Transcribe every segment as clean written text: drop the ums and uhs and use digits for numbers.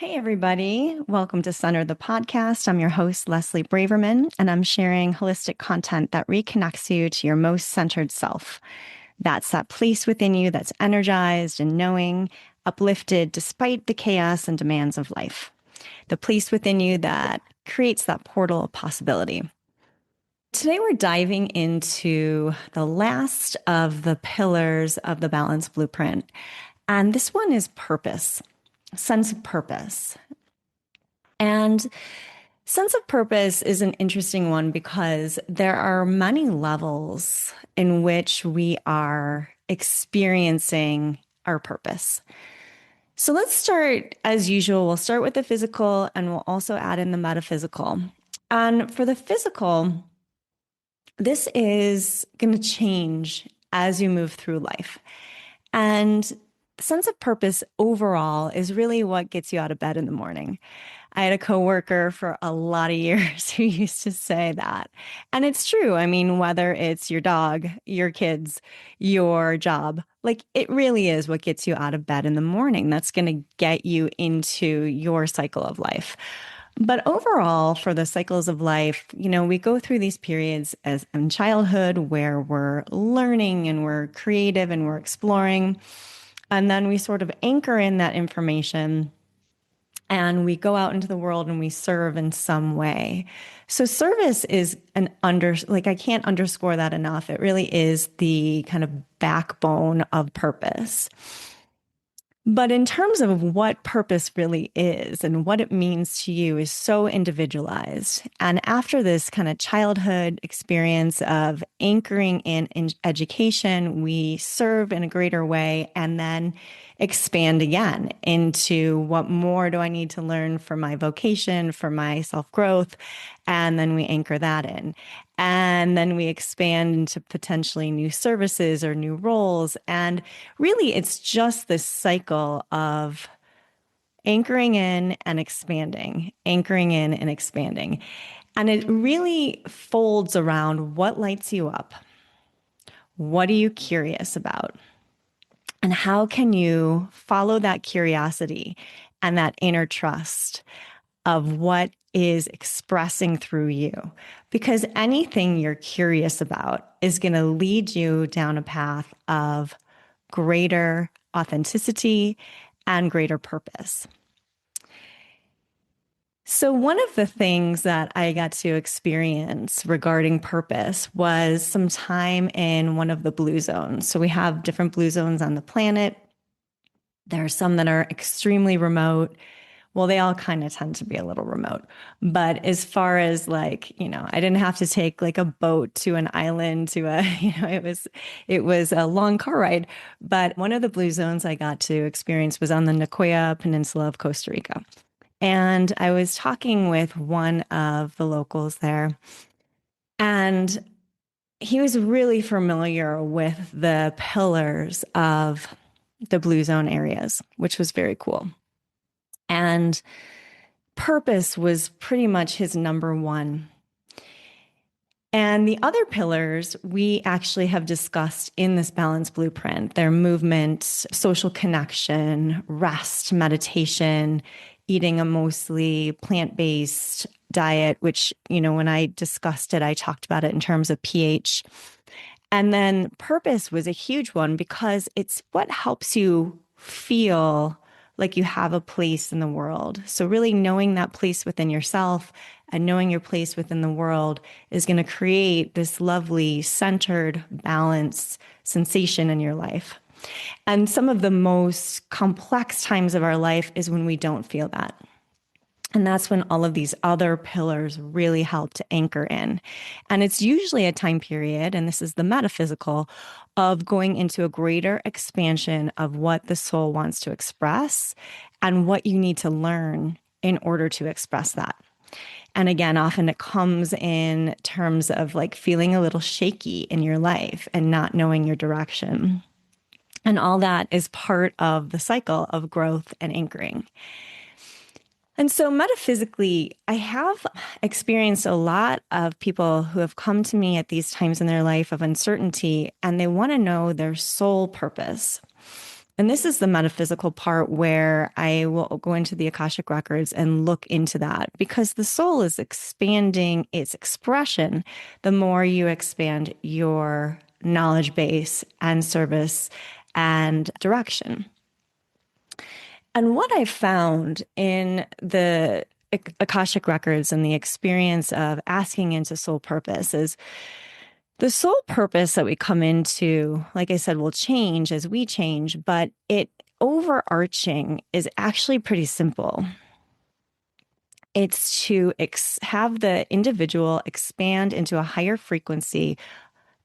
Hey, everybody. Welcome to Center the podcast. I'm your host, Leslie Braverman, and I'm sharing holistic content that reconnects you to your most centered self. That's that place within you that's energized and knowing, uplifted despite the chaos and demands of life. The place within you that creates that portal of possibility. Today, we're diving into the last of the pillars of the balance blueprint. And this one is purpose, sense of purpose. And sense of purpose is an interesting one because there are many levels in which we are experiencing our purpose. So let's start as usual. We'll start with the physical and we'll also add in the metaphysical. And for the physical, this is going to change as you move through life. And sense of purpose overall is really what gets you out of bed in the morning. I had a coworker for a lot of years who used to say that. And it's true. I mean, whether it's your dog, your kids, your job, like it really is what gets you out of bed in the morning. That's going to get you into your cycle of life. But overall, for the cycles of life, we go through these periods as in childhood where we're learning and we're creative and we're exploring. And then we sort of anchor in that information and we go out into the world and we serve in some way. So service is I can't underscore that enough. It really is the kind of backbone of purpose. But in terms of what purpose really is and what it means to you is so individualized. And after this kind of childhood experience of anchoring in education, we serve in a greater way and then expand again into what more do I need to learn for my vocation, for my self-growth, and then we anchor that in. And then we expand into potentially new services or new roles. And really, it's just this cycle of anchoring in and expanding, anchoring in and expanding. And it really folds around what lights you up. What are you curious about? And how can you follow that curiosity and that inner trust of what is expressing through you? Because anything you're curious about is going to lead you down a path of greater authenticity and greater purpose. So, one of the things that I got to experience regarding purpose was some time in one of the blue zones. So, we have different blue zones on the planet. There are some that are extremely remote. Well, they all kind of tend to be a little remote. But as far as I didn't have to take like a boat to an island to it was a long car ride. But one of the blue zones I got to experience was on the Nicoya Peninsula of Costa Rica. And I was talking with one of the locals there, and he was really familiar with the pillars of the blue zone areas, which was very cool. And purpose was pretty much his number one. And the other pillars we actually have discussed in this balance blueprint. Their movement, social connection, rest, meditation, eating a mostly plant-based diet, which, when I discussed it, I talked about it in terms of pH. And then purpose was a huge one because it's what helps you feel like you have a place in the world. So really knowing that place within yourself and knowing your place within the world is going to create this lovely, centered, balanced sensation in your life. And some of the most complex times of our life is when we don't feel that. And that's when all of these other pillars really help to anchor in. And it's usually a time period, and this is the metaphysical, of going into a greater expansion of what the soul wants to express and what you need to learn in order to express that. And again, often it comes in terms of like feeling a little shaky in your life and not knowing your direction. And all that is part of the cycle of growth and anchoring. And so metaphysically, I have experienced a lot of people who have come to me at these times in their life of uncertainty, and they want to know their soul purpose. And this is the metaphysical part where I will go into the Akashic records and look into that because the soul is expanding its expression the more you expand your knowledge base and service and direction. And what I found in the Akashic records and the experience of asking into soul purpose is the soul purpose that we come into, like I said, will change as we change, but it overarching is actually pretty simple. It's to have the individual expand into a higher frequency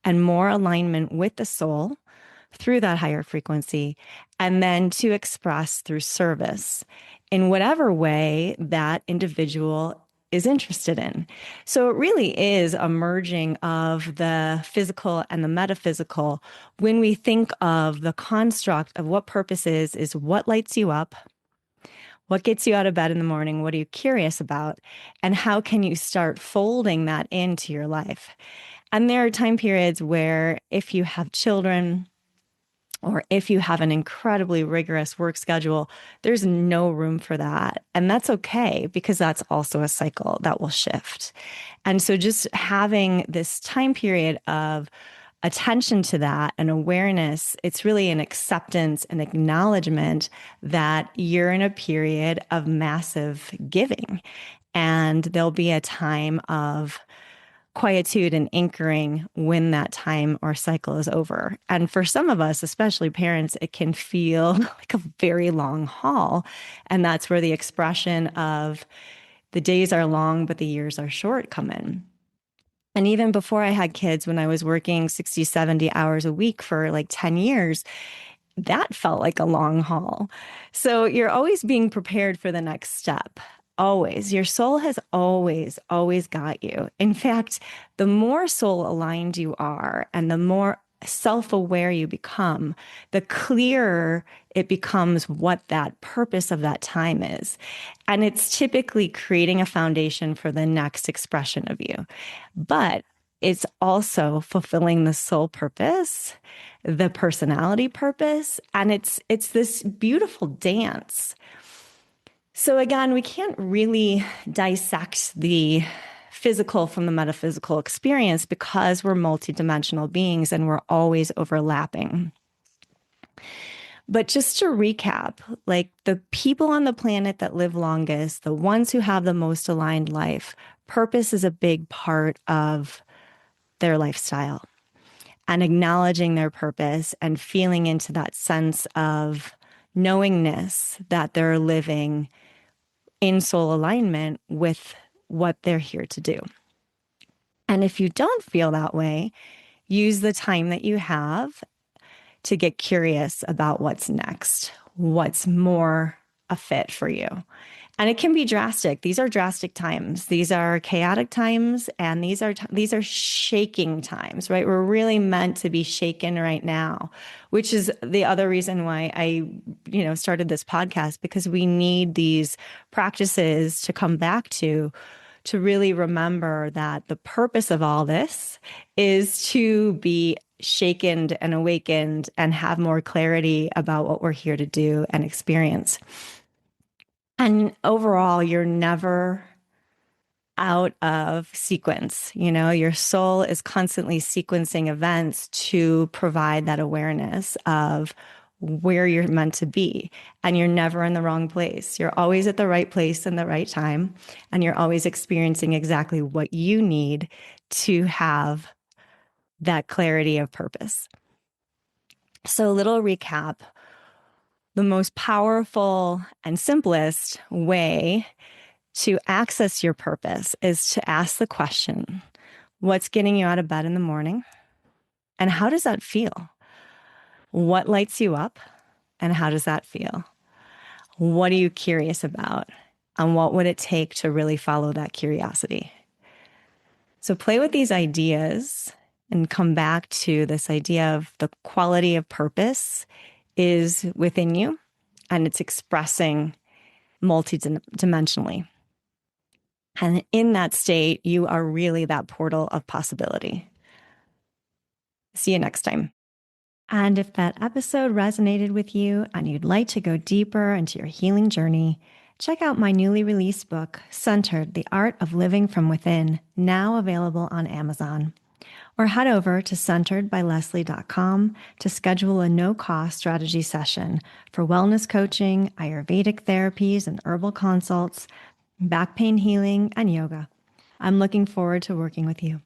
and more alignment with the soul through that higher frequency, and then to express through service in whatever way that individual is interested in. So it really is a merging of the physical and the metaphysical. When we think of the construct of what purpose is what lights you up, what gets you out of bed in the morning, what are you curious about, and how can you start folding that into your life? And there are time periods where if you have children, or if you have an incredibly rigorous work schedule, there's no room for that. And that's okay because that's also a cycle that will shift. And so just having this time period of attention to that and awareness, it's really an acceptance and acknowledgement that you're in a period of massive giving. And there'll be a time of quietude and anchoring when that time or cycle is over. And for some of us, especially parents, it can feel like a very long haul. And that's where the expression of the days are long, but the years are short come in. And even before I had kids, when I was working 60, 70 hours a week for like 10 years, that felt like a long haul. So you're always being prepared for the next step. Always. Your soul has always, always got you. In fact, the more soul aligned you are and the more self aware you become, the clearer it becomes what that purpose of that time is. And it's typically creating a foundation for the next expression of you. But it's also fulfilling the soul purpose, the personality purpose, and it's this beautiful dance. So again, we can't really dissect the physical from the metaphysical experience because we're multidimensional beings and we're always overlapping. But just to recap, like the people on the planet that live longest, the ones who have the most aligned life, purpose is a big part of their lifestyle. And acknowledging their purpose and feeling into that sense of knowingness that they're living in soul alignment with what they're here to do. And if you don't feel that way, use the time that you have to get curious about what's next, what's more a fit for you. And it can be drastic. These are drastic times. These are chaotic times, and these are shaking times, right? We're really meant to be shaken right now, which is the other reason why I, started this podcast, because we need these practices to come back to really remember that the purpose of all this is to be shaken and awakened and have more clarity about what we're here to do and experience. And overall, you're never out of sequence. Your soul is constantly sequencing events to provide that awareness of where you're meant to be. And you're never in the wrong place. You're always at the right place in the right time. And you're always experiencing exactly what you need to have that clarity of purpose. So, a little recap. The most powerful and simplest way to access your purpose is to ask the question, what's getting you out of bed in the morning? And how does that feel? What lights you up? And how does that feel? What are you curious about? And what would it take to really follow that curiosity? So play with these ideas and come back to this idea of the quality of purpose is within you and it's expressing multidimensionally. And in that state, you are really that portal of possibility. See you next time. And if that episode resonated with you and you'd like to go deeper into your healing journey, check out my newly released book, Centered: The Art of Living from Within, now available on Amazon. Or head over to centeredbyleslie.com to schedule a no-cost strategy session for wellness coaching, Ayurvedic therapies and herbal consults, back pain healing, and yoga. I'm looking forward to working with you.